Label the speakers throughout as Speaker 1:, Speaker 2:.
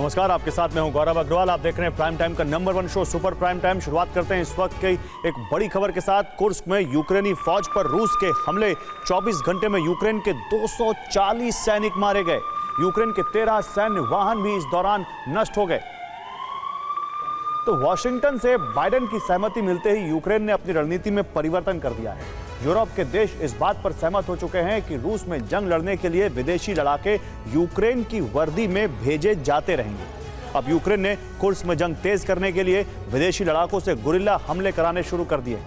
Speaker 1: नमस्कार, आपके साथ मैं हूं गौरव अग्रवाल। आप देख रहे हैं प्राइम टाइम का number 1 show super prime time. शुरुआत करते हैं इस वक्त की एक बड़ी खबर के साथ। कुर्स्क में यूक्रेनी फौज पर रूस के हमले। 24 घंटे में यूक्रेन के 240 सैनिक मारे गए। यूक्रेन के 13 सैन्य वाहन भी इस दौरान नष्ट हो गए। तो वॉशिंगटन से बाइडेन की सहमति मिलते ही यूक्रेन ने अपनी रणनीति में परिवर्तन कर दिया है। यूरोप के देश इस बात पर सहमत हो चुके हैं कि रूस में जंग लड़ने के लिए विदेशी लड़ाके यूक्रेन की वर्दी में भेजे जाते रहेंगे। अब यूक्रेन ने कुर्स्क में जंग तेज करने के लिए विदेशी लड़ाकों से गुरिल्ला हमले कराने शुरू कर दिए।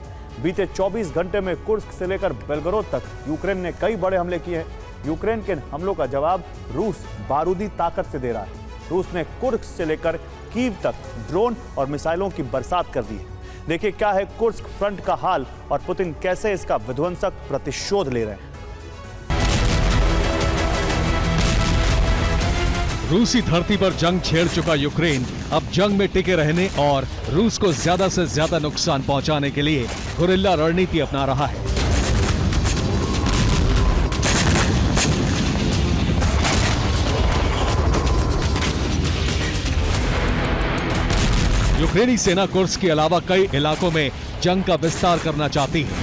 Speaker 1: बीते 24 घंटे में कुर्स्क से लेकर बेलगोरोद तक यूक्रेन ने कई बड़े हमले किए हैं। यूक्रेन के हमलों का जवाब रूस बारूदी ताकत से दे रहा है। रूस ने कुर्स्क से लेकर कीव तक ड्रोन और मिसाइलों की बरसात कर दी है। देखिए क्या है कुर्स्क फ्रंट का हाल और पुतिन कैसे इसका विध्वंसक प्रतिशोध ले रहे हैं।
Speaker 2: रूसी धरती पर जंग छेड़ चुका यूक्रेन अब जंग में टिके रहने और रूस को ज्यादा से ज्यादा नुकसान पहुंचाने के लिए गुरिल्ला रणनीति अपना रहा है। यूक्रेनी सेना कुर्स्क के अलावा कई इलाकों में जंग का विस्तार करना चाहती है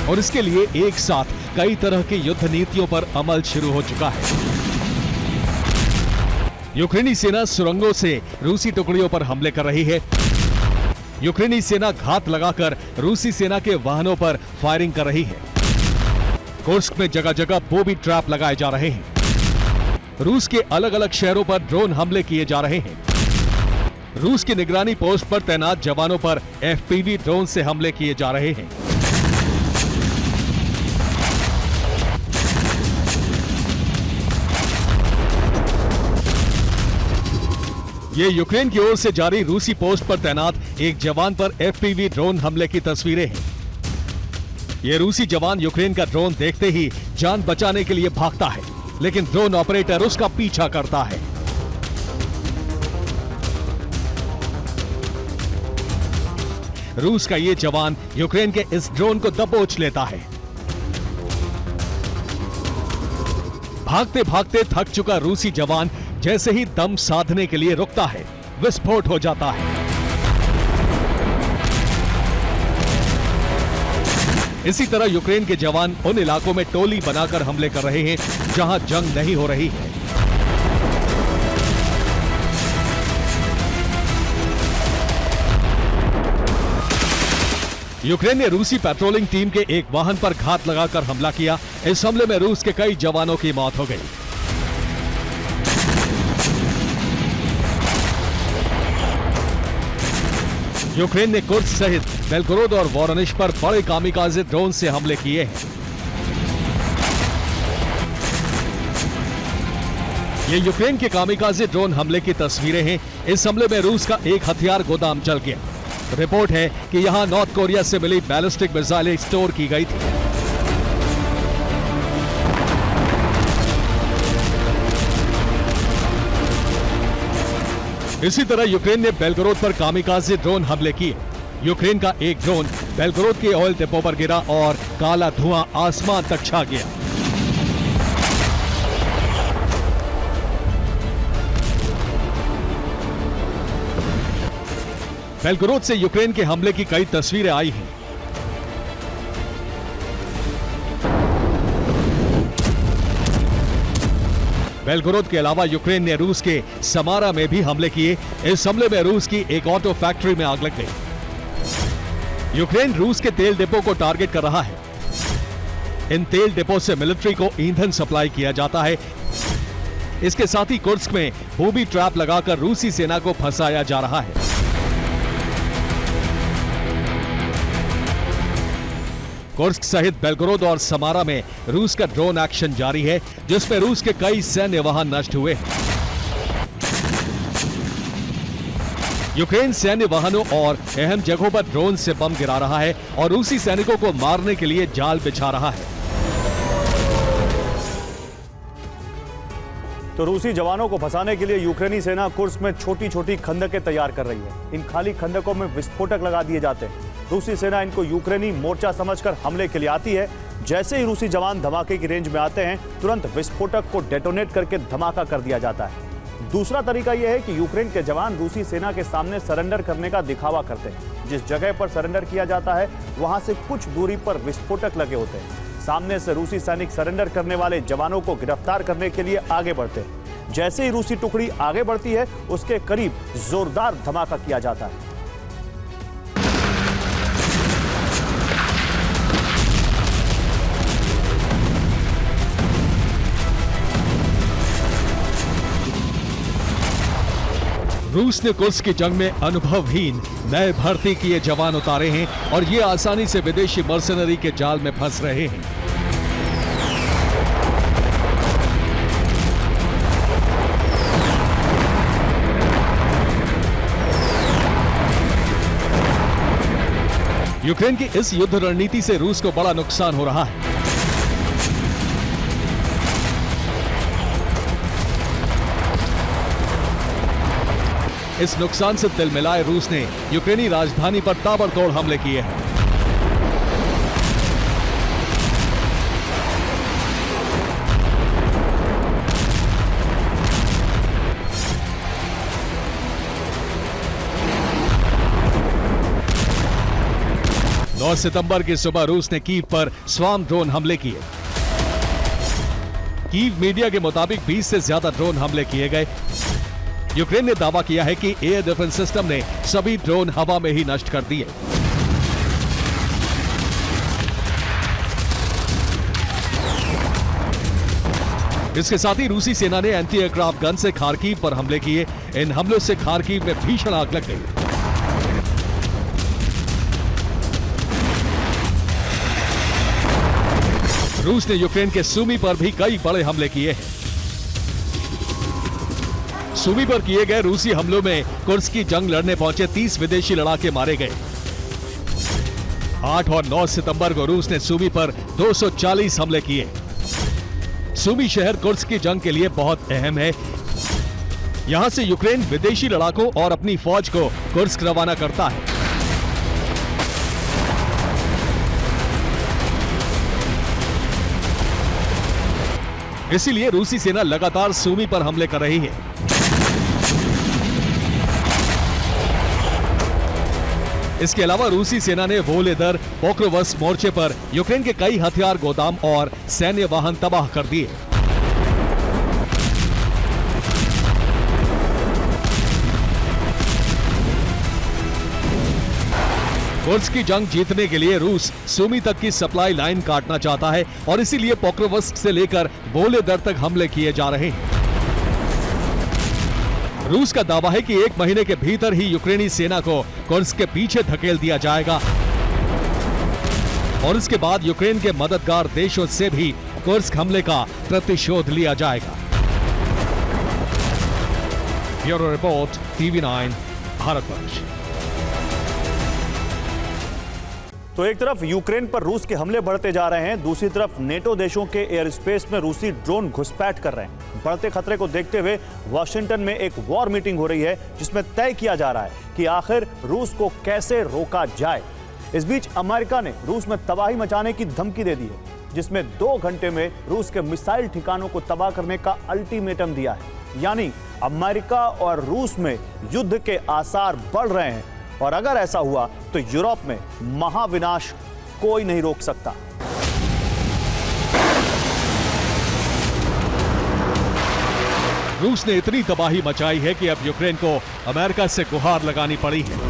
Speaker 2: और इसके लिए एक साथ कई तरह की युद्ध नीतियों पर अमल शुरू हो चुका है। यूक्रेनी सेना सुरंगों से रूसी टुकड़ियों पर हमले कर रही है। यूक्रेनी सेना घात लगाकर रूसी सेना के वाहनों पर फायरिंग कर रही है। कुर्स्क में जगह जगह बूबी ट्रैप लगाए जा रहे हैं। रूस के अलग अलग शहरों पर ड्रोन हमले किए जा रहे हैं। रूस की निगरानी पोस्ट पर तैनात जवानों पर एफपीवी ड्रोन से हमले किए जा रहे हैं। ये यूक्रेन की ओर से जारी रूसी पोस्ट पर तैनात एक जवान पर एफपीवी ड्रोन हमले की तस्वीरें हैं। ये रूसी जवान यूक्रेन का ड्रोन देखते ही जान बचाने के लिए भागता है, लेकिन ड्रोन ऑपरेटर उसका पीछा करता है। रूस का ये जवान यूक्रेन के इस ड्रोन को दबोच लेता है। भागते भागते थक चुका रूसी जवान जैसे ही दम साधने के लिए रुकता है, विस्फोट हो जाता है। इसी तरह यूक्रेन के जवान उन इलाकों में टोली बनाकर हमले कर रहे हैं जहां जंग नहीं हो रही है। यूक्रेन ने रूसी पेट्रोलिंग टीम के एक वाहन पर घात लगाकर हमला किया। इस हमले में रूस के कई जवानों की मौत हो गई। यूक्रेन ने कुर्स्क सहित बेलगोरोद और वोरोनिश पर बड़े कामिकाज़े ड्रोन से हमले किए हैं। ये यूक्रेन के कामिकाज़े ड्रोन हमले की तस्वीरें हैं। इस हमले में रूस का एक हथियार गोदाम जल गया। रिपोर्ट है कि यहां नॉर्थ कोरिया से मिली बैलिस्टिक मिसाइलें स्टोर की गई थी। इसी तरह यूक्रेन ने बेलगोरोद पर कामिकाज़े ड्रोन हमले किए। यूक्रेन का एक ड्रोन बेलगोरोद के ऑयल डिपो पर गिरा और काला धुआं आसमान तक छा गया। बेलगोरोद से यूक्रेन के हमले की कई तस्वीरें आई हैं। बेलगोरोद के अलावा यूक्रेन ने रूस के समारा में भी हमले किए। इस हमले में रूस की एक ऑटो फैक्ट्री में आग लग गई। यूक्रेन रूस के तेल डिपो को टारगेट कर रहा है। इन तेल डिपो से मिलिट्री को ईंधन सप्लाई किया जाता है। इसके साथ ही कुर्स्क में बूबी ट्रैप लगाकर रूसी सेना को फंसाया जा रहा है। कुर्स्क सहित बेलगोरोद और समारा में रूस का ड्रोन एक्शन जारी है, जिसमें रूस के कई सैन्य वाहन नष्ट हुए हैं। यूक्रेन सैन्य वाहनों और अहम जगहों पर ड्रोन से बम गिरा रहा है और रूसी सैनिकों को मारने के लिए जाल बिछा रहा है।
Speaker 1: तो रूसी जवानों को फंसाने के लिए यूक्रेनी सेना कुर्स्क में छोटी छोटी खंदकें तैयार कर रही है। इन खाली खंदकों में विस्फोटक लगा दिए जाते हैं। रूसी सेना इनको यूक्रेनी मोर्चा समझकर हमले के लिए आती है। जैसे ही रूसी जवान धमाके की रेंज में आते हैं, तुरंत विस्फोटक को डेटोनेट करके धमाका कर दिया जाता है। दूसरा तरीका यह है कि यूक्रेन के जवान रूसी सेना के सामने सरेंडर करने का दिखावा करते हैं। जिस जगह पर सरेंडर किया जाता है वहां से कुछ दूरी पर विस्फोटक लगे होते हैं। सामने से रूसी सैनिक सरेंडर करने वाले जवानों को गिरफ्तार करने के लिए आगे बढ़ते हैं। जैसे ही रूसी टुकड़ी आगे बढ़ती है, उसके करीब जोरदार धमाका किया जाता है।
Speaker 2: रूस ने कुर्स्क की जंग में अनुभवहीन नए भर्ती किए जवान उतारे हैं और ये आसानी से विदेशी मर्सनरी के जाल में फंस रहे हैं। यूक्रेन की इस युद्ध रणनीति से रूस को बड़ा नुकसान हो रहा है। इस नुकसान से दिल मिलाए रूस ने यूक्रेनी राजधानी पर ताबड़तोड़ हमले किए हैं। नौ सितंबर की सुबह रूस ने कीव पर स्वार्म ड्रोन हमले किए। कीव मीडिया के मुताबिक 20 से ज्यादा ड्रोन हमले किए गए। यूक्रेन ने दावा किया है कि एयर डिफेंस सिस्टम ने सभी ड्रोन हवा में ही नष्ट कर दिए। इसके साथ ही रूसी सेना ने एंटी एयरक्राफ्ट गन से खार्किव पर हमले किए। इन हमलों से खार्किव में भीषण आग लग गई। रूस ने यूक्रेन के सुमी पर भी कई बड़े हमले किए हैं। सुमी पर किए गए रूसी हमलों में कुर्स्क की जंग लड़ने पहुंचे 30 विदेशी लड़ाके मारे गए। 8 और 9 सितंबर को रूस ने सुमी पर 240 हमले किए। सुमी शहर कुर्स्क की जंग के लिए बहुत अहम है। यहां से यूक्रेन विदेशी लड़ाकों और अपनी फौज को कुर्स्क रवाना करता है। इसीलिए रूसी सेना लगातार सुमी पर हमले कर रही है। इसके अलावा रूसी सेना ने वोलेदर पोक्रोवस्क मोर्चे पर यूक्रेन के कई हथियार गोदाम और सैन्य वाहन तबाह कर दिए। कुर्स्क की जंग जीतने के लिए रूस सुमी तक की सप्लाई लाइन काटना चाहता है और इसीलिए पोक्रोवस्क से लेकर वोलेदर तक हमले किए जा रहे हैं। रूस का दावा है कि 1 महीने के भीतर ही यूक्रेनी सेना को कुर्स्क के पीछे धकेल दिया जाएगा और इसके बाद यूक्रेन के मददगार देशों से भी कुर्स्क हमले का प्रतिशोध लिया जाएगा। Bureau report, TV9, Bharatvarsh.
Speaker 1: तो एक तरफ यूक्रेन पर रूस के हमले बढ़ते जा रहे हैं, दूसरी तरफ नेटो देशों के एयर स्पेस में रूसी ड्रोन घुसपैठ कर रहे हैं। बढ़ते खतरे को देखते हुए वॉशिंगटन में एक वॉर मीटिंग हो रही है, जिसमें तय किया जा रहा है कि आखिर रूस को कैसे रोका जाए। इस बीच अमेरिका ने रूस में तबाही मचाने की धमकी दे दी है, जिसमें 2 घंटे में रूस के मिसाइल ठिकानों को तबाह करने का अल्टीमेटम दिया है। यानी अमेरिका और रूस में युद्ध के आसार बढ़ रहे हैं और अगर ऐसा हुआ तो यूरोप में महाविनाश कोई नहीं रोक सकता।
Speaker 2: रूस ने इतनी तबाही मचाई है कि अब यूक्रेन को अमेरिका से गुहार लगानी पड़ी है।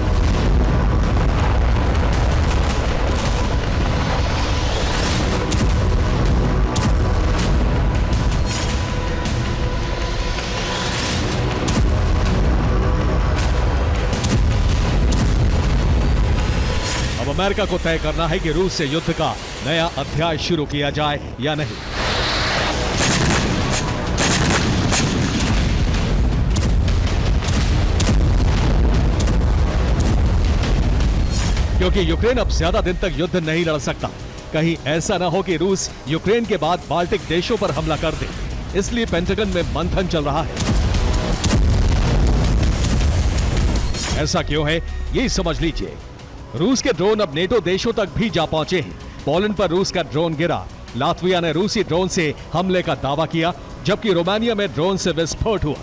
Speaker 2: अब अमेरिका को तय करना है कि रूस से युद्ध का नया अध्याय शुरू किया जाए या नहीं। क्योंकि यूक्रेन अब ज्यादा दिन तक युद्ध नहीं लड़ सकता। कहीं ऐसा ना हो कि रूस यूक्रेन के बाद बाल्टिक देशों पर हमला कर दे। इसलिए पेंटागन में मंथन चल रहा है। ऐसा क्यों है, ये समझ लीजिए। रूस के ड्रोन अब नेटो देशों तक भी जा पहुंचे हैं। पोलैंड पर रूस का ड्रोन गिरा। लातविया ने रूसी ड्रोन से हमले का दावा किया, जबकि रोमानिया में ड्रोन से विस्फोट हुआ।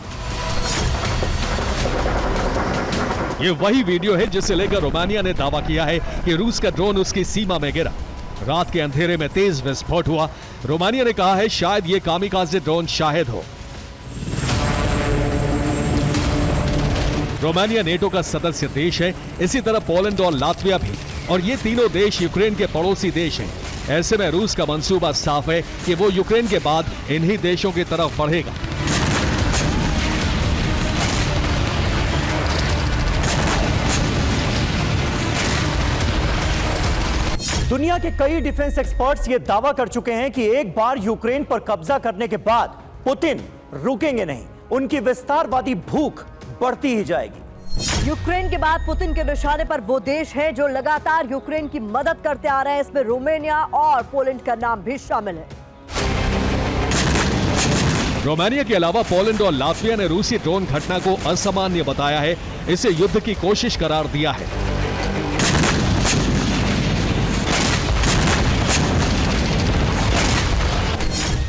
Speaker 2: ये वही वीडियो है जिसे लेकर रोमानिया ने दावा किया है कि रूस का ड्रोन उसकी सीमा में गिरा। रात के अंधेरे में तेज विस्फोट हुआ। रोमानिया ने कहा है शायद ये कामिकाज़े ड्रोन शाहिद हो। रोमानिया नेटो का सदस्य देश है, इसी तरह पोलैंड और लातविया भी, और ये तीनों देश यूक्रेन के पड़ोसी देश हैं। ऐसे में रूस का मंसूबा साफ है कि वो यूक्रेन के बाद इन्हीं देशों की तरफ बढ़ेगा।
Speaker 3: दुनिया के कई डिफेंस एक्सपर्ट्स ये दावा कर चुके हैं कि एक बार यूक्रेन पर कब्जा करने के बाद पुतिन रुकेंगे नहीं, उनकी विस्तारवादी भूख बढ़ती ही जाएगी।
Speaker 4: यूक्रेन के बाद पुतिन के निशाने पर वो देश है जो लगातार यूक्रेन की मदद करते आ रहे हैं। इसमें रोमानिया और पोलैंड का नाम भी शामिल है।
Speaker 2: रोमानिया के अलावा पोलैंड और लातविया ने रूसी ड्रोन घटना को असामान्य बताया है, इसे युद्ध की कोशिश करार दिया है।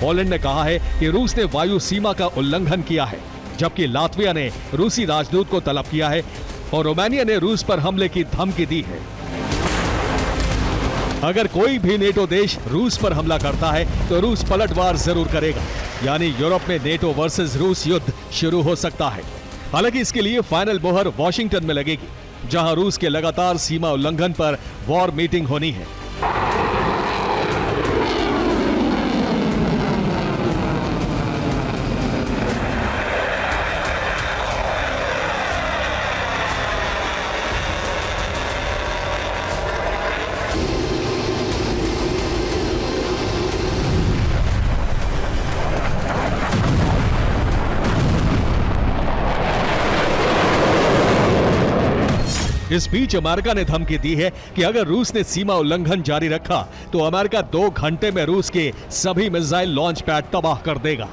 Speaker 2: पोलैंड ने कहा है कि रूस ने वायु सीमा का उल्लंघन किया है, जबकि लातविया ने रूसी राजदूत को तलब किया है और रोमानिया ने रूस पर हमले की धमकी दी है। अगर कोई भी नेटो देश रूस पर हमला करता है तो रूस पलटवार जरूर करेगा, यानी यूरोप में नेटो वर्सेस रूस युद्ध शुरू हो सकता है। हालांकि इसके लिए फाइनल मोहर वॉशिंगटन में लगेगी, जहां रूस के लगातार सीमा उल्लंघन पर वॉर मीटिंग होनी है। इस बीच अमेरिका ने धमकी दी है कि अगर रूस ने सीमा उल्लंघन जारी रखा तो अमेरिका 2 घंटे में रूस के सभी मिसाइल लॉन्च पैड तबाह कर देगा।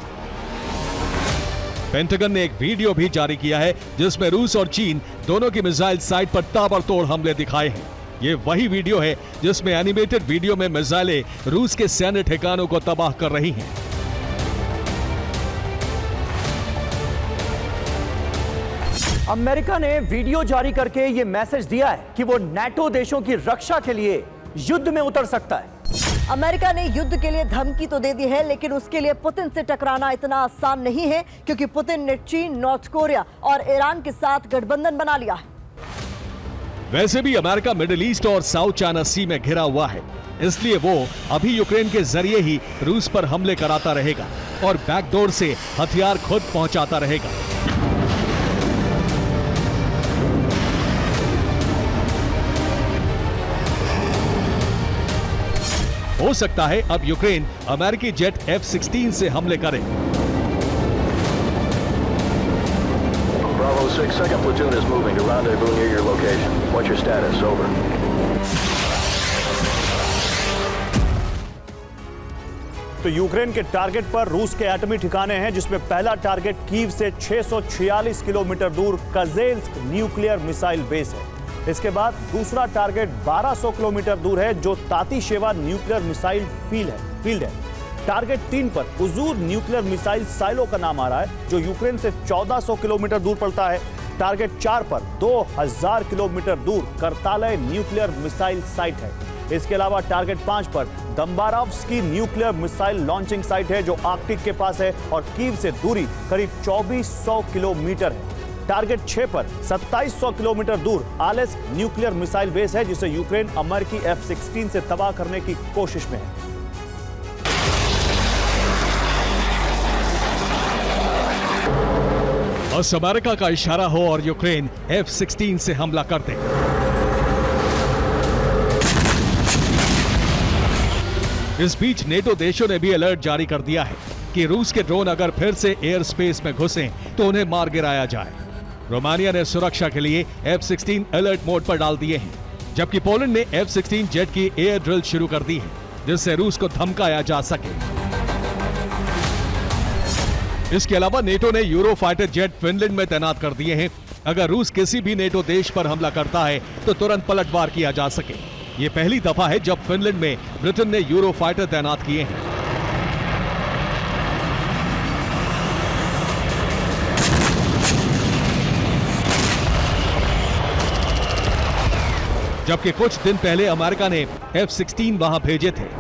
Speaker 2: पेंटागन ने एक वीडियो भी जारी किया है जिसमें रूस और चीन दोनों की मिसाइल साइट पर ताबड़तोड़ हमले दिखाए हैं। ये वही वीडियो है जिसमें एनिमेटेड वीडियो में मिसाइलें रूस के सैन्य ठिकानों को तबाह कर रही हैं।
Speaker 3: अमेरिका ने वीडियो जारी करके यह मैसेज दिया है कि वो नाटो देशों की रक्षा के लिए युद्ध में उतर सकता है।
Speaker 4: अमेरिका ने युद्ध के लिए धमकी तो दे दी है, लेकिन उसके लिए पुतिन से टकराना इतना आसान नहीं है, क्योंकि पुतिन ने चीन, नॉर्थ कोरिया और ईरान के साथ गठबंधन बना लिया है।
Speaker 2: वैसे भी अमेरिका मिडिल ईस्ट और साउथ चाइना सी में घिरा हुआ है, इसलिए वो अभी यूक्रेन के जरिए ही रूस पर हमले कराता रहेगा और बैकडोर से हथियार खुद पहुंचाता रहेगा। हो सकता है अब यूक्रेन अमेरिकी जेट F-16 से हमले करे।
Speaker 5: Bravo 6, second platoon is moving to rendezvous near your location. What's your status? Over.
Speaker 1: तो यूक्रेन के टारगेट पर रूस के एटमी ठिकाने हैं, जिसमें पहला टारगेट कीव से 646 किलोमीटर दूर कजेल्स्क न्यूक्लियर मिसाइल बेस है। इसके बाद दूसरा टारगेट 1200 किलोमीटर दूर है, जो तातीशेवा न्यूक्लियर मिसाइल फील्ड है। टारगेट 3 पर उजूर न्यूक्लियर मिसाइल साइलो का नाम आ रहा है, जो यूक्रेन से 1400 किलोमीटर दूर पड़ता है। टारगेट 4 पर 2000 किलोमीटर दूर करतालय न्यूक्लियर मिसाइल साइट है। इसके अलावा टारगेट 5 पर दम्बारोव्स्की न्यूक्लियर मिसाइल लॉन्चिंग साइट है, जो आर्कटिक के पास है और कीव से दूरी करीब 2400 किलोमीटर है। टारगेट 6 पर 2700 किलोमीटर दूर आलेस्क न्यूक्लियर मिसाइल बेस है, जिसे यूक्रेन अमेरिकी F-16 से तबाह करने की कोशिश में है।
Speaker 2: बस अमेरिका का इशारा हो और यूक्रेन F-16 से हमला कर दे। इस बीच नेटो देशों ने भी अलर्ट जारी कर दिया है कि रूस के ड्रोन अगर फिर से एयर स्पेस में घुसें तो उन्हें मार गिराया जाए। रोमानिया ने सुरक्षा के लिए F-16 अलर्ट मोड पर डाल दिए हैं, जबकि पोलैंड ने F-16 जेट की एयर ड्रिल शुरू कर दी है, जिससे रूस को धमकाया जा सके। इसके अलावा नेटो ने यूरो फाइटर जेट फिनलैंड में तैनात कर दिए हैं। अगर रूस किसी भी नेटो देश पर हमला करता है तो तुरंत पलटवार किया जा सके। ये पहली दफा है जब फिनलैंड में ब्रिटेन ने यूरो फाइटर तैनात किए हैं। जबकि कुछ दिन पहले अमेरिका ने F-16 वहां भेजे थे।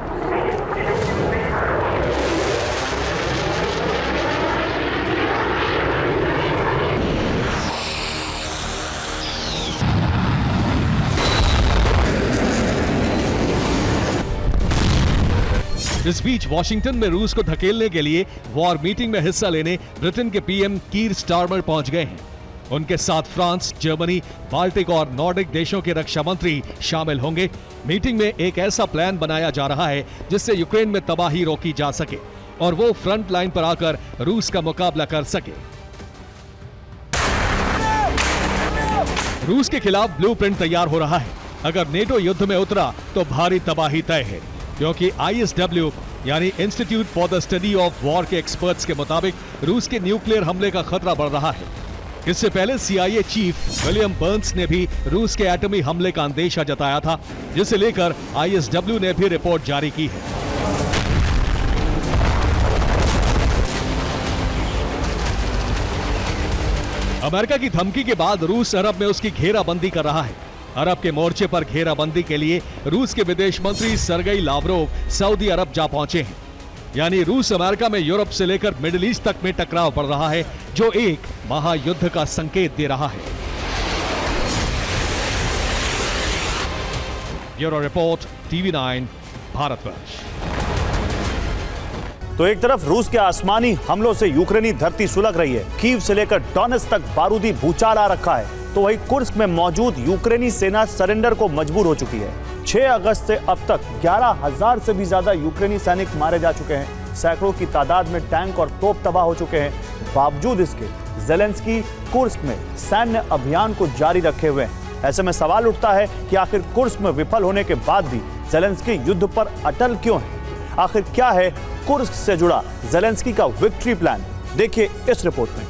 Speaker 2: इस बीच वॉशिंगटन में रूस को धकेलने के लिए वॉर मीटिंग में हिस्सा लेने ब्रिटेन के पीएम कीर स्टारमर पहुंच गए हैं। उनके साथ फ्रांस, जर्मनी, बाल्टिक और नॉर्डिक देशों के रक्षा मंत्री शामिल होंगे। मीटिंग में एक ऐसा प्लान बनाया जा रहा है जिससे यूक्रेन में तबाही रोकी जा सके और वो फ्रंट लाइन पर आकर रूस का मुकाबला कर सके। रूस के खिलाफ ब्लूप्रिंट तैयार हो रहा है। अगर नेटो युद्ध में उतरा तो भारी तबाही तय है, क्योंकि ISW यानी institute for the study of war के एक्सपर्ट्स के मुताबिक रूस के न्यूक्लियर हमले का खतरा बढ़ रहा है। इससे पहले CIA चीफ विलियम बर्न्स ने भी रूस के एटमी हमले का अंदेशा जताया था, जिसे लेकर ISW ने भी रिपोर्ट जारी की है। अमेरिका की धमकी के बाद रूस अरब में उसकी घेराबंदी कर रहा है। अरब के मोर्चे पर घेराबंदी के लिए रूस के विदेश मंत्री सरगेई लावरोव सऊदी अरब जा पहुंचे हैं। यानी रूस अमेरिका में यूरोप से लेकर मिडिल ईस्ट तक में टकराव बढ़ रहा है, जो एक महायुद्ध का संकेत दे रहा है। Bureau report, TV9, Bharatvarsh.
Speaker 1: तो एक तरफ रूस के आसमानी हमलों से यूक्रेनी धरती सुलग रही है, कीव से लेकर डोनेत्स्क तक बारूदी भूचाल आ रखा है, तो वहीं कुर्स्क में मौजूद यूक्रेनी सेना सरेंडर को मजबूर हो चुकी है। 6 अगस्त से अब तक 11,000 से भी ज्यादा यूक्रेनी सैनिक मारे जा चुके हैं। सैकड़ों की तादाद में टैंक और तोप तबाह हो चुके हैं। बावजूद इसके ज़ेलेंस्की कुर्स्क में सैन्य अभियान को जारी रखे हुए हैं। ऐसे में सवाल उठता है कि आखिर कुर्स्क में विफल होने के बाद भी ज़ेलेंस्की युद्ध पर अटल क्यों है? आखिर क्या है कुर्स्क से जुड़ा ज़ेलेंस्की का विक्ट्री प्लान? देखिए इस रिपोर्ट में।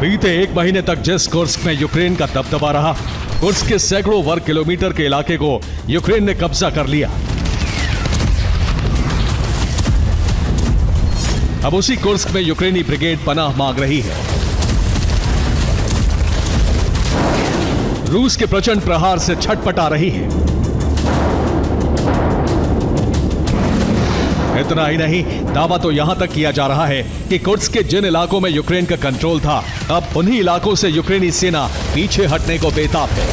Speaker 2: बीते 1 महीने तक जिस कुर्स्क में यूक्रेन का दबदबा रहा, कुर्स्क के सैकड़ों वर्ग किलोमीटर के इलाके को यूक्रेन ने कब्जा कर लिया। अब उसी कुर्स्क में यूक्रेनी ब्रिगेड पनाह मांग रही है। रूस के प्रचंड प्रहार से छटपटा रही है। इतना ही नहीं, दावा तो यहां तक किया जा रहा है कि कुर्स्क के जिन इलाकों में यूक्रेन का कंट्रोल था, अब उन्हीं इलाकों से यूक्रेनी सेना पीछे हटने को बेताब है।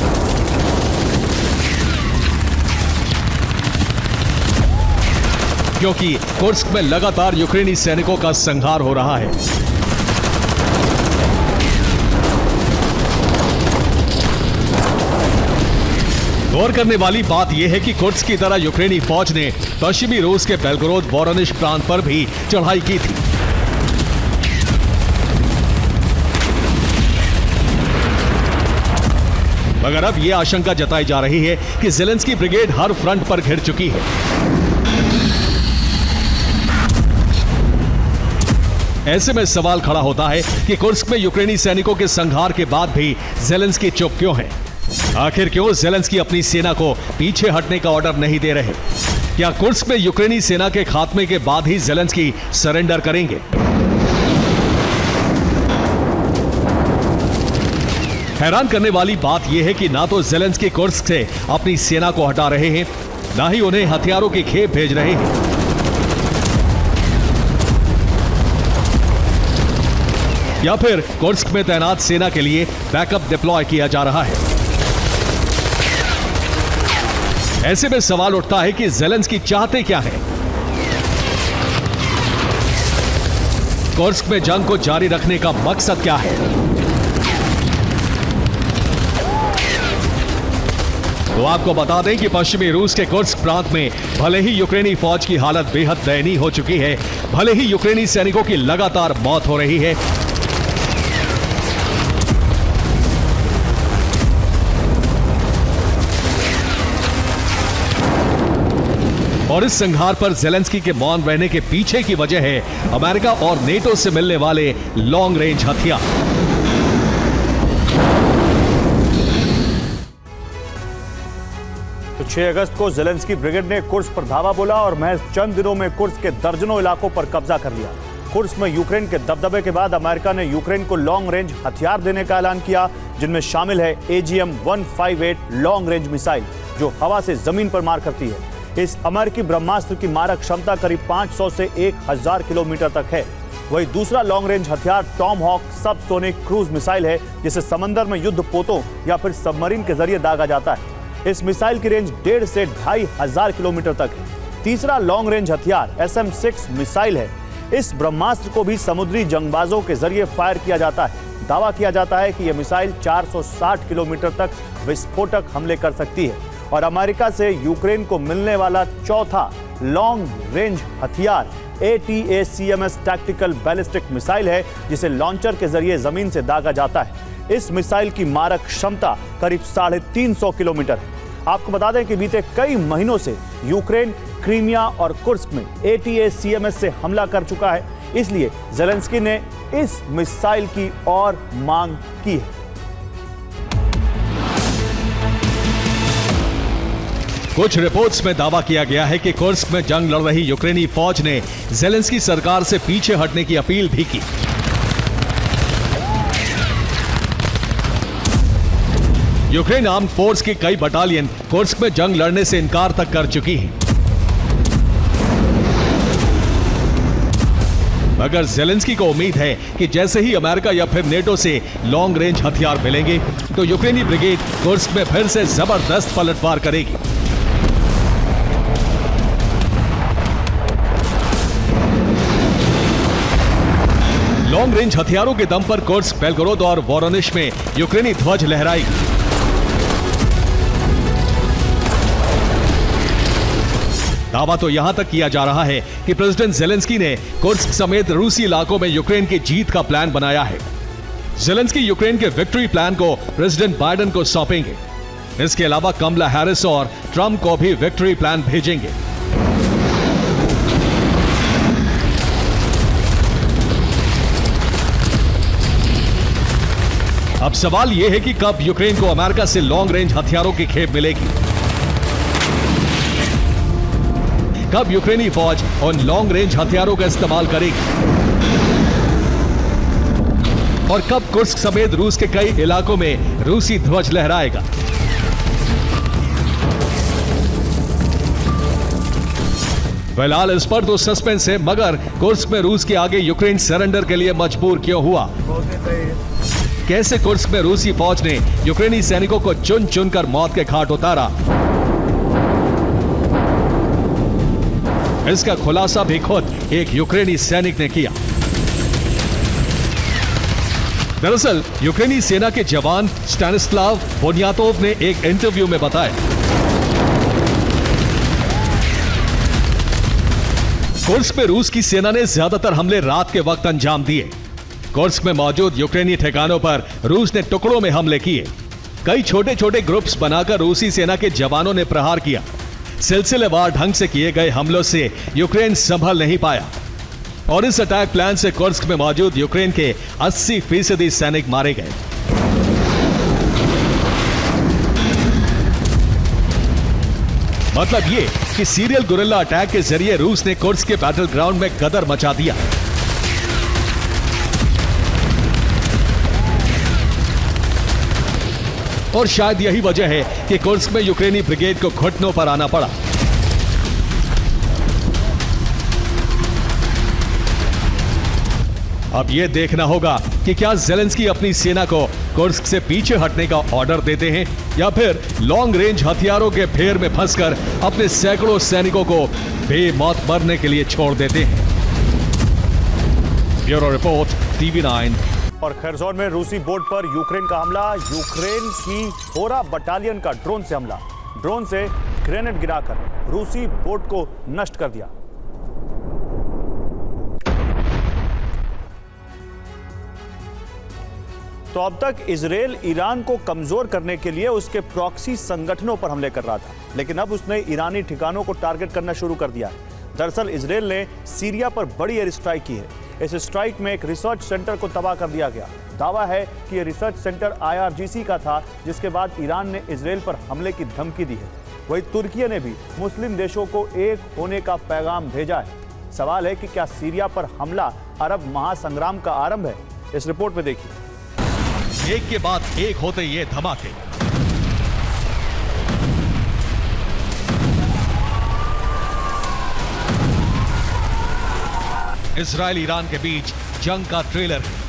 Speaker 2: क्योंकि कुर्स्क में लगातार यूक्रेनी सैनिकों का संहार हो रहा है। गौर करने वाली बात यह है कि कुर्स्क की तरह यूक्रेनी फौज ने पश्चिमी रूस के बेलगोरोद वोरोनिश प्रांत पर भी चढ़ाई की थी। मगर अब यह आशंका जताई जा रही है कि ज़ेलेंस्की ब्रिगेड हर फ्रंट पर घिर चुकी है। ऐसे में सवाल खड़ा होता है कि कुर्स्क में यूक्रेनी सैनिकों के संहार के बाद भी ज़ेलेंस्की चुप क्यों है? आखिर क्यों ज़ेलेंस्की अपनी सेना को पीछे हटने का ऑर्डर नहीं दे रहे? क्या कुर्स्क में यूक्रेनी सेना के खात्मे के बाद ही ज़ेलेंस्की सरेंडर करेंगे? हैरान करने वाली बात यह है कि ना तो ज़ेलेंस्की कुर्स्क से अपनी सेना को हटा रहे हैं, ना ही उन्हें हथियारों की खेप भेज रहे हैं। या फिर कुर्स्क में तैनात सेना के लिए बैकअप डिप्लॉय किया जा रहा है। ऐसे में सवाल उठता है कि ज़ेलेंस्की चाहते क्या है? कुर्स्क में जंग को जारी रखने का मकसद क्या है? तो आपको बता दें कि पश्चिमी रूस के कुर्स्क प्रांत में भले ही यूक्रेनी फौज की हालत बेहद दयनीय हो चुकी है, भले ही यूक्रेनी सैनिकों की लगातार मौत हो रही है, और इस संघार पर जेलेंस्की के मौन रहने के पीछे की वजह है अमेरिका और नेटो से मिलने वाले लॉन्ग रेंज हथियार।
Speaker 1: तो 6 अगस्त को जेलेंस्की ब्रिगेड ने कुर्स्क पर धावा बोला और महज चंद दिनों में कुर्स्क के दर्जनों इलाकों पर कब्जा कर लिया। कुर्स्क में यूक्रेन के दबदबे के बाद अमेरिका ने यूक्रेन को लॉन्ग रेंज हथियार देने का ऐलान किया, जिनमें शामिल है AGM-158 लॉन्ग रेंज मिसाइल, जो हवा से जमीन पर मार करती है। इस अमेरिकी ब्रह्मास्त्र की मारक क्षमता करीब 500 से 1000 किलोमीटर तक है। वही दूसरा लॉन्ग रेंज हथियार टॉमहॉक सबसोनिक क्रूज मिसाइल है, जिसे समंदर में युद्ध पोतों या फिर सबमरीन के जरिए दागा जाता है। इस मिसाइल की रेंज 1.5 से 2500 किलोमीटर तक है। तीसरा लॉन्ग रेंज हथियार SM-6 मिसाइल है। इस ब्रह्मास्त्र को भी समुद्री जंगबाजों के जरिए फायर किया जाता है। दावा किया जाता है कि यह मिसाइल 460 किलोमीटर तक विस्फोटक हमले कर सकती है और अमेरिका से यूक्रेन को मिलने वाला चौथा लॉन्ग रेंज हथियार ATACMS टैक्टिकल बैलिस्टिक मिसाइल है, जिसे लॉन्चर के जरिए जमीन से दागा जाता है। इस मिसाइल की मारक क्षमता करीब 350 किलोमीटर है। आपको बता दें कि बीते कई महीनों से यूक्रेन क्रीमिया और कुर्स्क में ATACMS से हमला कर चुका है, इसलिए जेलेंस्की ने इस मिसाइल की और मांग की है।
Speaker 2: कुछ रिपोर्ट्स में दावा किया गया है कि कुर्स्क में जंग लड़ रही यूक्रेनी फौज ने जेलेंस्की सरकार से पीछे हटने की अपील भी की। यूक्रेन आर्म्ड फोर्स की कई बटालियन कुर्स्क में जंग लड़ने से इनकार तक कर चुकी हैं। मगर जेलेंस्की को उम्मीद है कि जैसे ही अमेरिका या फिर नेटो से लॉन्ग रेंज हथियार मिलेंगे तो यूक्रेनी ब्रिगेड कुर्स्क में फिर से जबरदस्त पलटवार करेगी। लॉन्ग रेंज हथियारों के दम पर कुर्स्क, बेलगोरोद और वोरोनिश में यूक्रेनी ध्वज लहराएगी। दावा तो यहां तक किया जा रहा है कि प्रेसिडेंट जेलेंस्की ने कुर्स्क समेत रूसी इलाकों में यूक्रेन की जीत का प्लान बनाया है। जेलेंस्की यूक्रेन के विक्ट्री प्लान को प्रेसिडेंट बाइडेन को सौंपेंगे। इसके अलावा कमला हैरिस और ट्रंप को भी विक्ट्री प्लान भेजेंगे। अब सवाल यह है कि कब यूक्रेन को अमेरिका से लॉन्ग रेंज हथियारों की खेप मिलेगी, कब यूक्रेनी फौज उन लॉन्ग रेंज हथियारों का इस्तेमाल करेगी और कब कुर्स्क समेत रूस के कई इलाकों में रूसी ध्वज लहराएगा। फिलहाल इस पर तो सस्पेंस है, मगर कुर्स्क में रूस के आगे यूक्रेन सरेंडर के लिए मजबूर क्यों हुआ? कैसे कुर्स्क में रूसी फौज ने यूक्रेनी सैनिकों को चुन चुनकर मौत के घाट उतारा, इसका खुलासा भी खुद एक यूक्रेनी सैनिक ने किया। दरअसल यूक्रेनी सेना के जवान स्टैनिस्लाव पोनियातोव ने एक इंटरव्यू में बताया, कुर्स्क में रूस की सेना ने ज्यादातर हमले रात के वक्त अंजाम दिए। कुर्स्क में मौजूद यूक्रेनी ठिकानों पर रूस ने टुकड़ों में हमले किए। कई छोटे छोटे ग्रुप्स बनाकर रूसी सेना के जवानों ने प्रहार किया। सिलसिलेवार ढंग से किए गए हमलों से यूक्रेन संभल नहीं पाया और इस अटैक प्लान से कुर्स्क में मौजूद यूक्रेन के 80% सैनिक मारे गए। मतलब ये कि सीरियल गुरिल्ला अटैक के जरिए रूस ने कुर्स्क के बैटल ग्राउंड में गदर मचा दिया। और शायद यही वजह है कि कुर्स्क में यूक्रेनी ब्रिगेड को घुटनों पर आना पड़ा। अब यह देखना होगा कि क्या जेलेंस्की अपनी सेना को कुर्स्क से पीछे हटने का ऑर्डर देते हैं या फिर लॉन्ग रेंज हथियारों के फेर में फंसकर अपने सैकड़ों सैनिकों को बेमौत मरने के लिए छोड़ देते हैं। Bureau report, TV9।
Speaker 1: और खैरजोन में रूसी बोट पर यूक्रेन का हमला, यूक्रेन की होरा बटालियन का ड्रोन से हमला। ड्रोन से ग्रेनेड गिराकर रूसी बोट को नष्ट कर दिया। तो अब तक इजराइल ईरान को कमजोर करने के लिए उसके प्रॉक्सी संगठनों पर हमले कर रहा था, लेकिन अब उसने ईरानी ठिकानों को टारगेट करना शुरू कर दिया है। दरअसल इजराइल ने सीरिया पर बड़ी एयर स्ट्राइक की है। इस स्ट्राइक में एक रिसर्च सेंटर को तबाह कर दिया गया। दावा है कि यह रिसर्च सेंटर IRGC का था, जिसके बाद ईरान ने इजराइल पर हमले की धमकी दी है। वहीं तुर्की ने भी मुस्लिम देशों को एक होने का पैगाम भेजा है। सवाल है कि क्या सीरिया पर हमला अरब महासंग्राम का आरंभ है? इस रिपोर्ट में देखिए।
Speaker 2: एक के बाद एक होते ये धमाके। इजराइल ईरान के बीच जंग का ट्रेलर है।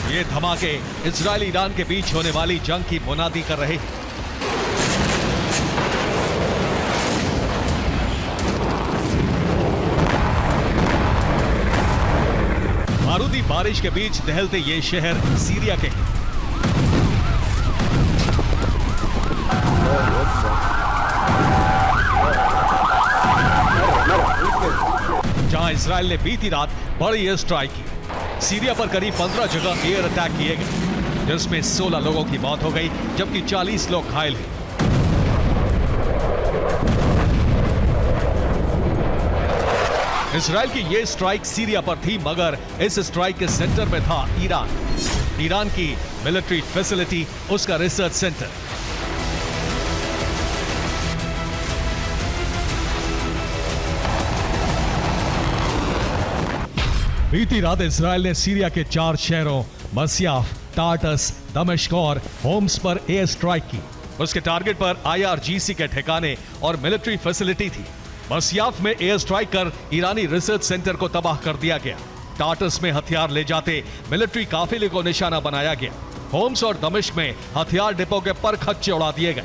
Speaker 2: ये धमाके इजराइल ईरान के बीच होने वाली जंग की मुनादी कर रहे हैं। बारूदी बारिश के बीच दहलते ये शहर सीरिया के हैं। जहां इजराइल ने बीती रात बड़ी एयर स्ट्राइक की। सीरिया पर करीब 15 जगह एयर अटैक किए गए, जिसमें 16 लोगों की मौत हो गई, जबकि 40 लोग घायल हैं। इजराइल की यह स्ट्राइक सीरिया पर थी, मगर इस स्ट्राइक के सेंटर में था ईरान। ईरान की मिलिट्री फैसिलिटी, उसका रिसर्च सेंटर। बीती रात इजराइल ने सीरिया के 4 शहरों मस्याफ, टार्टस, दमिश्क और होम्स पर एयर स्ट्राइक की। उसके टारगेट पर IRGC के ठिकाने और मिलिट्री फैसिलिटी थी। मस्याफ में एयर स्ट्राइक कर ईरानी रिसर्च सेंटर को तबाह कर दिया गया। टार्टस में हथियार ले जाते मिलिट्री काफिले को निशाना बनाया गया। होम्स और दमिश्क में हथियार डिपो के पर खच्चे उड़ा दिए गए।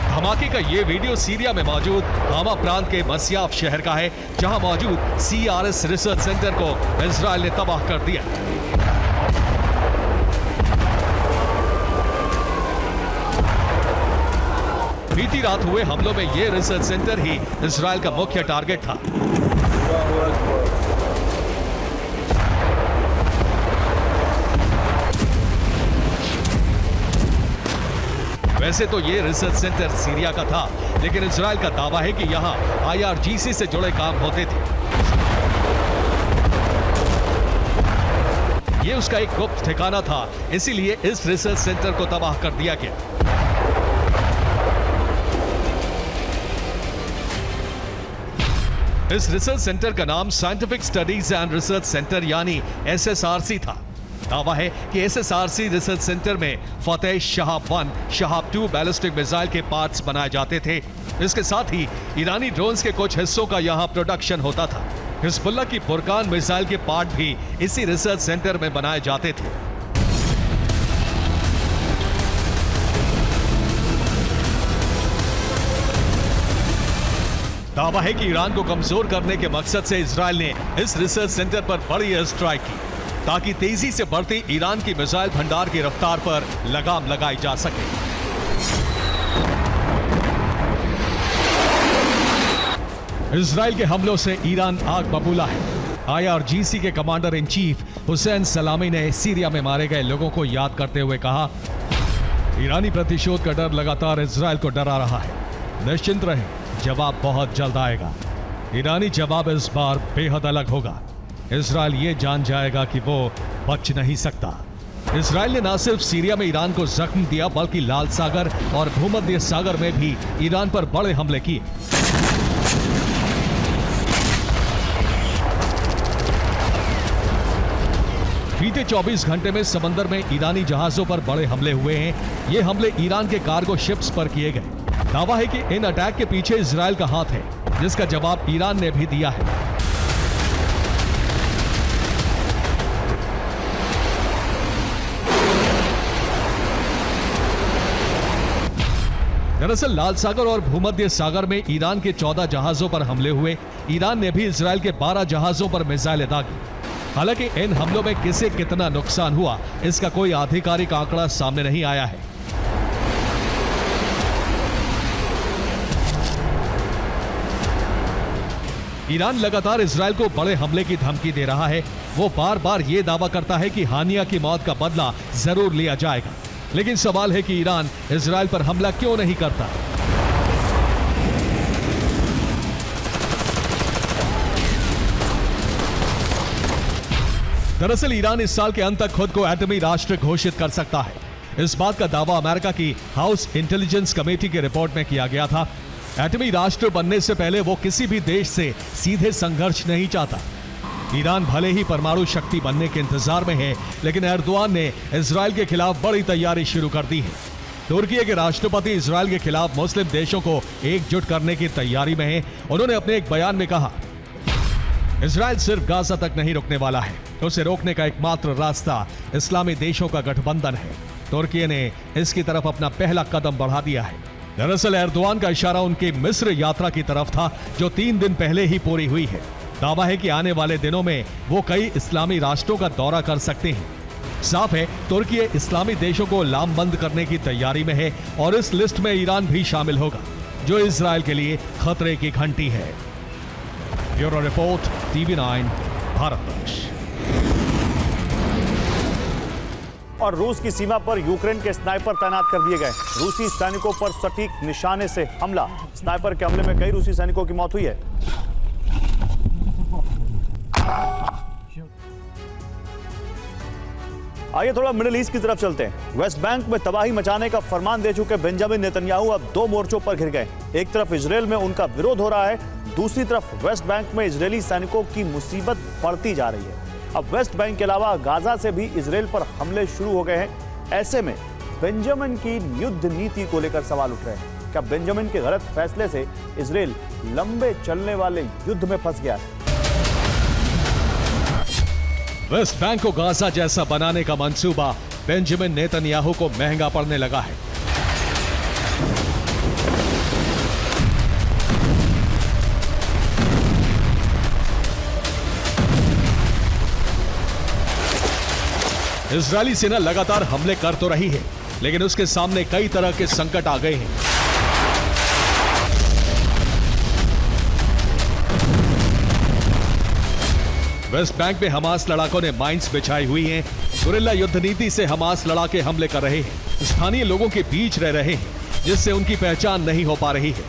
Speaker 2: धमाके का ये वीडियो सीरिया में मौजूद हामा प्रांत के मस्याफ शहर का है, जहां मौजूद CRS रिसर्च सेंटर को इजराइल ने तबाह कर दिया। बीती रात हुए हमलों में यह रिसर्च सेंटर ही इजराइल का मुख्य टारगेट था। वैसे तो ये रिसर्च सेंटर सीरिया का था, लेकिन इजराइल का दावा है कि यहां IRGC से जुड़े काम होते थे। ये उसका एक गुप्त ठिकाना था, इसीलिए इस रिसर्च सेंटर को तबाह कर दिया गया। इस रिसर्च सेंटर का नाम scientific studies and research centre यानी SSRC था। दावा है कि SSRC रिसर्च सेंटर में फतेह शहाब 1, शहाब 2 बैलिस्टिक मिसाइल के पार्ट्स बनाए जाते थे। इसके साथ ही ईरानी ड्रोन्स के कुछ हिस्सों का यहां प्रोडक्शन होता था। हिजबुल्लाह की बुरकान मिसाइल के पार्ट भी इसी रिसर्च सेंटर में बनाए जाते थे। दावा है कि ईरान को कमजोर करने के मकसद से इजराइल ने इस रिसर्च सेंटर पर बड़ी एयर स्ट्राइक की, ताकि तेजी से बढ़ती ईरान की मिसाइल भंडार की रफ्तार पर लगाम लगाई जा सके। इजराइल के हमलों से ईरान आग बबूला है। IRGC के कमांडर इन चीफ हुसैन सलामी ने सीरिया में मारे गए लोगों को याद करते हुए कहा, ईरानी प्रतिशोध का डर लगातार इजराइल को डरा रहा है। निश्चिंत रहें, जवाब बहुत जल्द आएगा। ईरानी जवाब इस बार बेहद अलग होगा। इजराइल ये जान जाएगा कि वो बच नहीं सकता। इजराइल ने न सिर्फ सीरिया में ईरान को जख्म दिया, बल्कि लाल सागर और भूमध्य सागर में भी ईरान पर बड़े हमले किए। बीते 24 घंटे में समंदर में ईरानी जहाजों पर बड़े हमले हुए हैं। ये हमले ईरान के कार्गो शिप्स पर किए गए। दावा है कि इन अटैक के पीछे इजराइल का हाथ है, जिसका जवाब ईरान ने भी दिया है। दरअसल लाल सागर और भूमध्य सागर में ईरान के 14 जहाजों पर हमले हुए। ईरान ने भी इजराइल के 12 जहाजों पर मिसाइलें दागी। हालांकि इन हमलों में किसे कितना नुकसान हुआ, इसका कोई आधिकारिक आंकड़ा सामने नहीं आया है। ईरान लगातार इजराइल को बड़े हमले की धमकी दे रहा है। वो बार बार ये दावा करता है कि हानिया की मौत का बदला जरूर लिया जाएगा, लेकिन सवाल है कि ईरान इजराइल पर हमला क्यों नहीं करता। दरअसल ईरान इस साल के अंत तक खुद को एटमी राष्ट्र घोषित कर सकता है। इस बात का दावा अमेरिका की हाउस इंटेलिजेंस कमेटी की रिपोर्ट में किया गया था। एटमी राष्ट्र बनने से पहले वो किसी भी देश से सीधे संघर्ष नहीं चाहता। ईरान भले ही परमाणु शक्ति बनने के इंतजार में है, लेकिन एर्दोआन ने इजराइल के खिलाफ बड़ी तैयारी शुरू कर दी है। तुर्की के राष्ट्रपति इजराइल के खिलाफ मुस्लिम देशों को एकजुट करने की तैयारी में है। उन्होंने अपने एक बयान में कहा, इजराइल सिर्फ गाजा तक नहीं रुकने वाला है, उसे रोकने का एकमात्र रास्ता इस्लामी देशों का गठबंधन है। तुर्की ने इसकी तरफ अपना पहला कदम बढ़ा दिया है। दरअसल एर्दोआन का इशारा उनकी मिस्र यात्रा की तरफ था, जो 3 दिन पहले ही पूरी हुई है। दावा है कि आने वाले दिनों में वो कई इस्लामी राष्ट्रों का दौरा कर सकते हैं। साफ है, तुर्की इस्लामी देशों को लामबंद करने की तैयारी में है और इस लिस्ट में ईरान भी शामिल होगा, जो इजराइल के लिए खतरे की घंटी है। Bureau report, TV9 Bharatvarsh.
Speaker 1: और रूस की सीमा पर यूक्रेन के स्नाइपर तैनात कर दिए गए। रूसी सैनिकों पर सटीक निशाने से हमला। स्नाइपर के हमले में कई रूसी सैनिकों की मौत हुई है। आइए थोड़ा मिडिल ईस्ट की तरफ चलते हैं। वेस्ट बैंक में तबाही मचाने का फरमान दे चुके बेंजामिन नेतन्याहू अब 2 मोर्चों पर घिर गए। एक तरफ इजराइल में उनका विरोध हो रहा है, दूसरी तरफ वेस्ट बैंक में इजरायली सैनिकों की मुसीबत बढ़ती जा रही है। अब वेस्ट बैंक के अलावा गाजा से भी इजराइल पर हमले शुरू हो गए हैं। ऐसे में बेंजामिन की युद्ध नीति को लेकर सवाल उठ रहे हैं। क्या बेंजामिन के गलत फैसले से इजराइल लंबे चलने वाले युद्ध में फंस गया है?
Speaker 2: वेस्ट बैंक को गाजा जैसा बनाने का मंसूबा बेंजामिन नेतन्याहू को महंगा पड़ने लगा है। इजरायली सेना लगातार हमले कर तो रही है, लेकिन उसके सामने कई तरह के संकट आ गए हैं। वेस्ट बैंक में हमास लड़ाकों ने माइंस बिछाई हुई हैं। गुरिल्ला युद्ध नीति से हमास लड़ाके हमले कर रहे हैं, स्थानीय लोगों के बीच रह रहे हैं, जिससे उनकी पहचान नहीं हो पा रही है।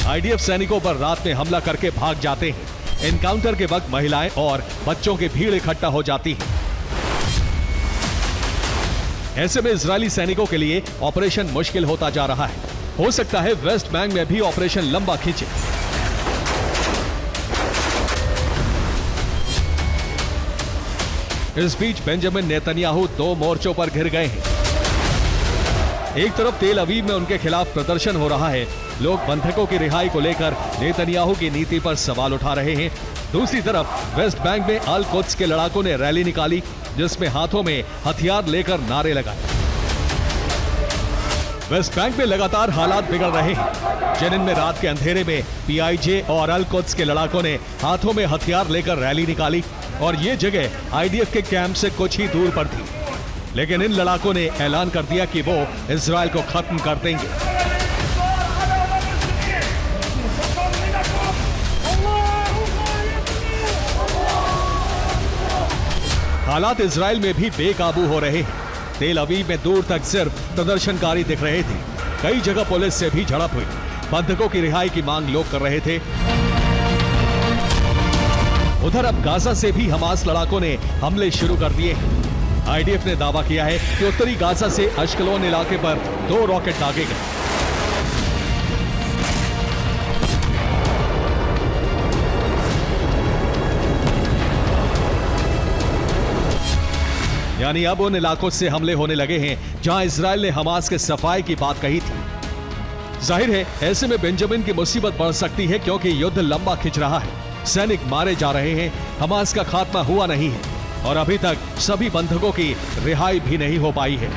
Speaker 2: आईडीएफ सैनिकों पर रात में हमला करके भाग जाते हैं। एनकाउंटर के वक्त महिलाएं और बच्चों की भीड़ इकट्ठा हो जाती है। ऐसे में इजरायली सैनिकों के लिए ऑपरेशन मुश्किल होता जा रहा है। हो सकता है वेस्ट बैंक में भी ऑपरेशन लंबा खींचे। इस बीच बेंजामिन नेतन्याहू 2 मोर्चों पर घिर गए हैं। एक तरफ तेल अवीव में उनके खिलाफ प्रदर्शन हो रहा है। लोग बंधकों की रिहाई को लेकर नेतन्याहू की नीति पर सवाल उठा रहे हैं। दूसरी तरफ वेस्ट बैंक में अल कुद्स के लड़ाकों ने रैली निकाली, जिसमें हाथों में हथियार लेकर नारे लगाए। वेस्ट बैंक में लगातार हालात बिगड़ रहे हैं। जेनिन में रात के अंधेरे में पीआईजे और अल कुद्स के लड़ाकों ने हाथों में हथियार लेकर रैली निकाली और ये जगह आईडीएफ के कैंप से कुछ ही दूर पर थी। लेकिन इन लड़ाकों ने ऐलान कर दिया कि वो इजराइल को खत्म कर देंगे। हालात इजराइल में भी बेकाबू हो रहे हैं। तेल अवीव में दूर तक सिर्फ प्रदर्शनकारी दिख रहे थे। कई जगह पुलिस से भी झड़प हुई। बंधकों की रिहाई की मांग लोग कर रहे थे। उधर अब गाजा से भी हमास लड़ाकों ने हमले शुरू कर दिए हैं। आईडीएफ ने दावा किया है कि उत्तरी गाजा से अश्कलोन इलाके पर 2 रॉकेट दागे गए। यानी अब उन इलाकों से हमले होने लगे हैं जहां इजराइल ने हमास के सफाई की बात कही थी। जाहिर है ऐसे में बेंजामिन की मुसीबत बढ़ सकती है, क्योंकि युद्ध लंबा खिंच रहा है। सैनिक मारे जा रहे हैं, हमास का खात्मा हुआ नहीं है और अभी तक सभी बंधकों की रिहाई भी नहीं हो पाई है।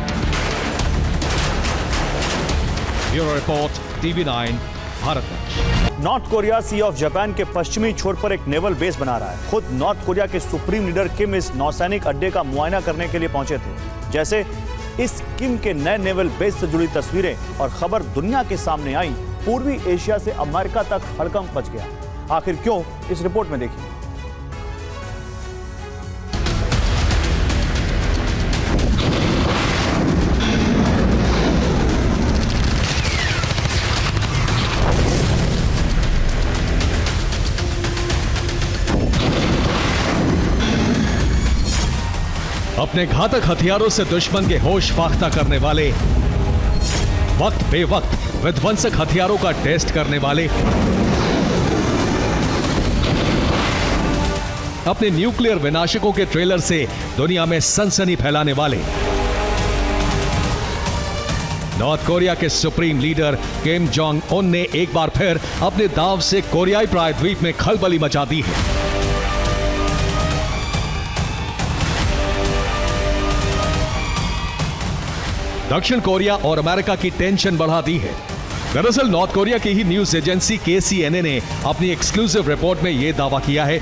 Speaker 2: Bureau report, TV9 Bharat.
Speaker 1: North Korea sea of Japan के पश्चिमी छोर पर एक नेवल बेस बना रहा है। खुद नॉर्थ कोरिया के सुप्रीम लीडर किम इस नौसैनिक अड्डे का मुआयना करने के लिए पहुंचे थे। जैसे इस किम के नए नेवल बेस से जुड़ी तस्वीरें और खबर दुनिया के सामने आई, पूर्वी एशिया से अमेरिका तक हड़कंप मच गया। आखिर क्यों, इस रिपोर्ट में देखिए।
Speaker 2: अपने घातक हथियारों से दुश्मन के होश फाख्ता करने वाले, वक्त बेवक्त विध्वंसक हथियारों का टेस्ट करने वाले, अपने न्यूक्लियर विनाशकों के ट्रेलर से दुनिया में सनसनी फैलाने वाले नॉर्थ कोरिया के supreme leader Kim Jong Un ने एक बार फिर अपने दांव से कोरियाई प्रायद्वीप में खलबली मचा दी है। दक्षिण कोरिया और अमेरिका की टेंशन बढ़ा दी है। दरअसल नॉर्थ कोरिया की ही न्यूज एजेंसी KCNA ने अपनी एक्सक्लूसिव रिपोर्ट में यह दावा किया है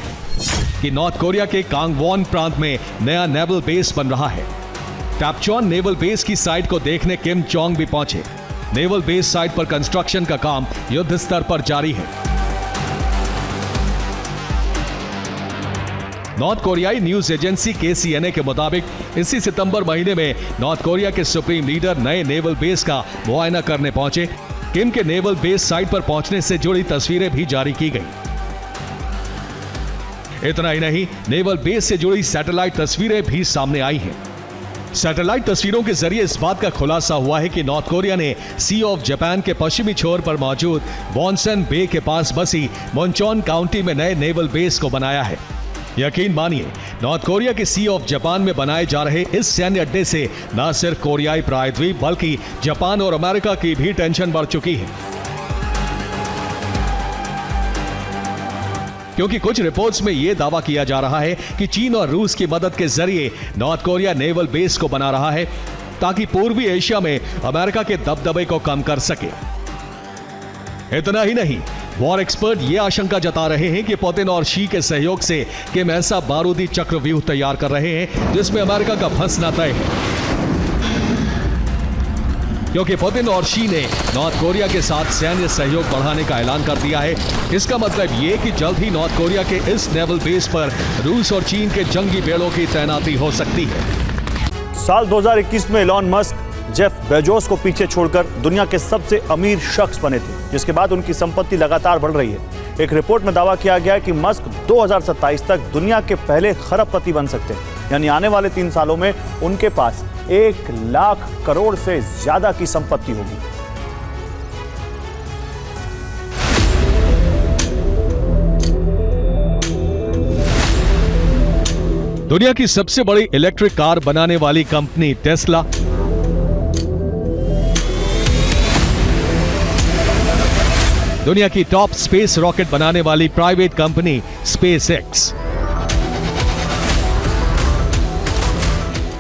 Speaker 2: कि नॉर्थ कोरिया के कांगवॉन प्रांत में नया नेवल बेस बन रहा है। टैपचॉन नेवल बेस की साइट को देखने किम जोंग भी पहुंचे। नेवल बेस साइट पर कंस्ट्रक्शन का काम युद्ध स्तर पर जारी है। नॉर्थ कोरियाई न्यूज एजेंसी KCNA के मुताबिक इसी सितंबर महीने में नॉर्थ कोरिया के सुप्रीम लीडर नए नेवल बेस का मुआयना करने पहुंचे। किम के नेवल बेस साइट पर पहुंचने से जुड़ी तस्वीरें भी जारी की गई। इतना ही नहीं, नेवल बेस से जुड़ी सैटेलाइट तस्वीरें भी सामने आई हैं। सैटेलाइट तस्वीरों के जरिए इस बात का खुलासा हुआ है कि नॉर्थ कोरिया ने सी ऑफ जापान के पश्चिमी छोर पर मौजूद वॉनसन बे के पास बसी मोनचोन काउंटी में नए नेवल बेस को बनाया है। यकीन मानिए, नॉर्थ कोरिया के सी ऑफ जापान में बनाए जा रहे इस सैन्य अड्डे से न सिर्फ कोरियाई प्रायद्वीप बल्कि जापान और अमेरिका की भी टेंशन बढ़ चुकी है। क्योंकि कुछ रिपोर्ट्स में यह दावा किया जा रहा है कि चीन और रूस की मदद के जरिए नॉर्थ कोरिया नेवल बेस को बना रहा है ताकि पूर्वी एशिया में अमेरिका के दबदबे को कम कर सके। इतना ही नहीं, वॉर एक्सपर्ट ये आशंका जता रहे हैं कि पुतिन और शी के सहयोग से किम ऐसा बारूदी चक्रव्यूह तैयार कर रहे हैं जिसमें अमेरिका का फंसना तय है। क्योंकि पुतिन और शी ने नॉर्थ कोरिया के साथ सैन्य सहयोग बढ़ाने का ऐलान कर दिया है। इसका मतलब ये कि जल्द ही नॉर्थ कोरिया के इस नेवल बेस पर रूस और चीन के जंगी बेड़ों की तैनाती हो सकती है।
Speaker 1: साल 2021 में एलॉन मस्क जेफ बेजोस को पीछे छोड़कर दुनिया के सबसे अमीर शख्स बने थे, जिसके बाद उनकी संपत्ति लगातार बढ़ रही है। एक रिपोर्ट में दावा किया गया है कि मस्क 2027 तक दुनिया के पहले खरबपति बन सकते हैं, यानी आने वाले 3 सालों में उनके पास 1 लाख करोड़ से ज्यादा की संपत्ति होगी।
Speaker 2: दुनिया की सबसे बड़ी इलेक्ट्रिक कार बनाने वाली कंपनी टेस्ला, दुनिया की टॉप स्पेस रॉकेट बनाने वाली प्राइवेट कंपनी स्पेसएक्स,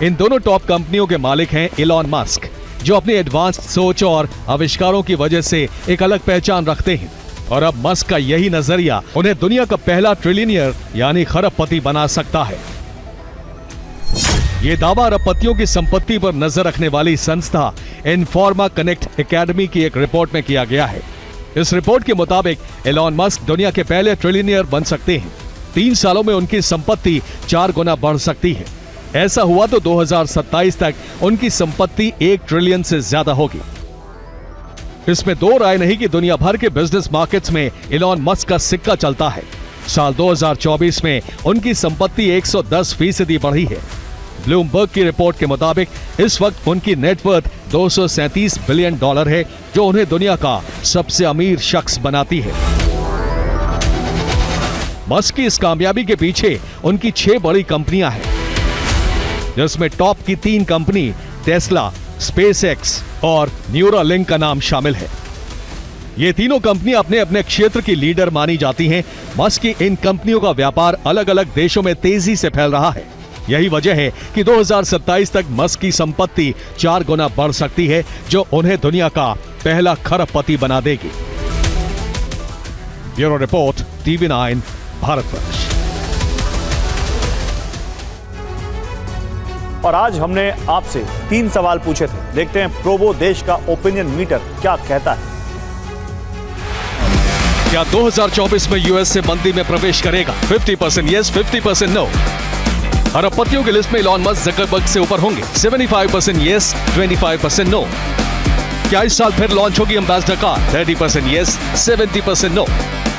Speaker 2: इन दोनों टॉप कंपनियों के मालिक हैं एलॉन मस्क, जो अपनी एडवांस सोच और आविष्कारों की वजह से एक अलग पहचान रखते हैं। और अब मस्क का यही नजरिया उन्हें दुनिया का पहला ट्रिलियनियर यानी खरबपति बना सकता है। ये दावा अरबपतियों की संपत्ति पर नजर रखने वाली संस्था इनफॉर्मा कनेक्ट एकेडमी की एक रिपोर्ट में किया गया है। इस रिपोर्ट के मुताबिक एलॉन मस्क दुनिया के पहले ट्रिलियनियर बन सकते हैं। 3 सालों में उनकी संपत्ति 4 गुना बढ़ सकती है। ऐसा हुआ तो 2027 तक उनकी संपत्ति 1 ट्रिलियन से ज्यादा होगी। इसमें दो राय नहीं कि दुनिया भर के बिजनेस मार्केट्स में एलॉन मस्क का सिक्का चलता है। साल 2024 में उनकी संपत्ति 110% बढ़ी है। ब्लूमबर्ग की रिपोर्ट के मुताबिक इस वक्त उनकी नेटवर्थ $237 बिलियन है, जो उन्हें दुनिया का सबसे अमीर शख्स बनाती है। मस्क की इस कामयाबी के पीछे उनकी 6 बड़ी कंपनियां हैं, जिसमें टॉप की 3 कंपनी टेस्ला, स्पेसएक्स और न्यूरालिंक का नाम शामिल है। ये तीनों कंपनियां अपने अपने क्षेत्र की लीडर मानी जाती हैं। मस्क की इन कंपनियों का व्यापार अलग अलग देशों में तेजी से फैल रहा है। यही वजह है कि 2027 तक मस्क की संपत्ति 4 गुना बढ़ सकती है, जो उन्हें दुनिया का पहला खरबपति बना देगी। Bureau report, TV9 Bharatvarsh.
Speaker 1: और आज हमने आपसे 3 सवाल पूछे थे। देखते हैं प्रोबो देश का ओपिनियन मीटर क्या कहता है।
Speaker 2: क्या 2024 में यूएस से मंदी में प्रवेश करेगा? 50% यस, 50% नो। अरबपतियों की लिस्ट में इलॉन मस्क ज़करबर्ग से ऊपर होंगे। 75% यस, 25% नो। क्या इस साल फिर लॉन्च होगी Ambassador car? 30% yes, 70% no.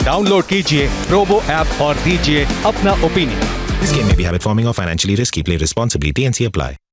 Speaker 2: Download कीजिए प्रोबो ऐप और दीजिए अपना opinion.
Speaker 6: This game may be habit forming or financially risky. Play responsibly. TNC apply.